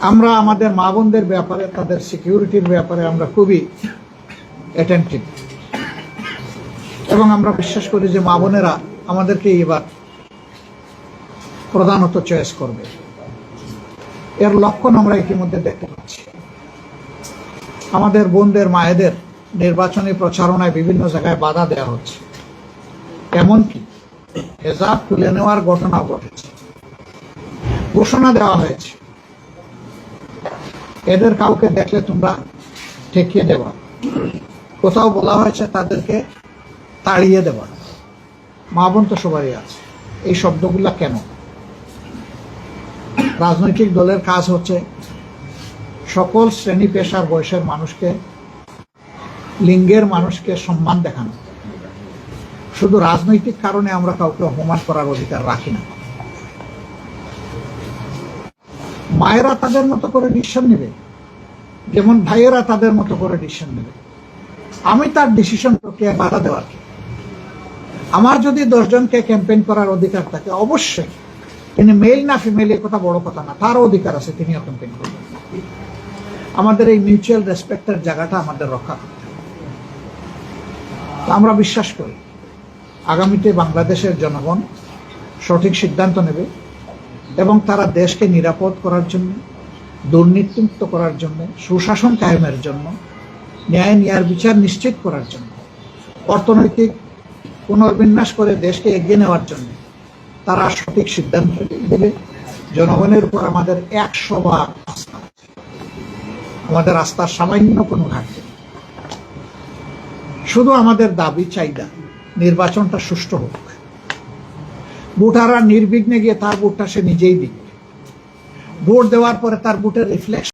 আমরা আমাদের মা বোনদের ব্যাপারে, তাদের সিকিউরিটির ব্যাপারে আমরা খুবই অ্যাটেন্টিভ এবং আমরা বিশ্বাস করি যে মা বোনেরা আমাদেরকে এবার প্রধানত চয়েস করবে। এর লক্ষণ আমরা ইতিমধ্যে দেখতে পাচ্ছি। আমাদের বোনদের, মায়েদের নির্বাচনী প্রচারণায় বিভিন্ন জায়গায় বাধা দেওয়া হচ্ছে, এমনকি হেজাব তুলে নেওয়ার ঘটনা ঘটেছে। ঘোষণা দেওয়া হয়েছে, এদের কাউকে দেখলে তোমরা ঠেকিয়ে দেবা। কোথাও বলা হয়েছে তাদেরকে তাড়িয়ে দেবা। মা বোন তো সবারই আছে। এই শব্দগুলা কেন? রাজনৈতিক দলের কাজ হচ্ছে সকল শ্রেণী পেশার বয়সের মানুষকে, লিঙ্গের মানুষকে সম্মান দেখানো। শুধু রাজনৈতিক কারণে আমরা কাউকে অপমান করার অধিকার রাখি না। মায়েরা তাদের মতো করে ডিসিশন নেবে, যেমন ভাইয়েরা তাদের মতো করে ডিসিশন নেবে। আমি তার ডিসিশন প্রক্রিয়ায় বাধা দেওয়ার কি? আমার যদি 10 জনকে ক্যাম্পেইন করার অধিকার থাকে, অবশ্যই তিনি মেল না ফিমেল এ কথা বড় কথা না, তারও অধিকার আছে, তিনিও ক্যাম্পেইন করবেন। আমাদের এই মিউচুয়াল রেসপেক্টের জায়গাটা আমাদের রক্ষা করতে হবে। আমরা বিশ্বাস করি আগামীতে বাংলাদেশের জনগণ সঠিক সিদ্ধান্ত নেবে এবং তারা দেশকে নিরাপদ করার জন্য, দুর্নীতিমুক্ত করার জন্য, সুশাসন কায়েমের জন্য, ন্যায় ন্যায়ের বিচার নিশ্চিত করার জন্য, অর্থনৈতিক পুনর্বিন্যাস করে দেশকে এগিয়ে নেওয়ার জন্য তারা সঠিক সিদ্ধান্ত দেবে। জনগণের উপর আমাদের 100% আস্থা আছে। আমাদের আস্থার সামান্য কোনো ঘাটতি নেই। শুধু আমাদের দাবি চাহিদা নির্বাচনটা সুষ্ঠু হোক। ভোটাররা নির্বিঘ্নে গিয়ে তার ভোটটা সে নিজেই দিবে। ভোট দেওয়ার পরে তার ভোটের রিফ্লেকশন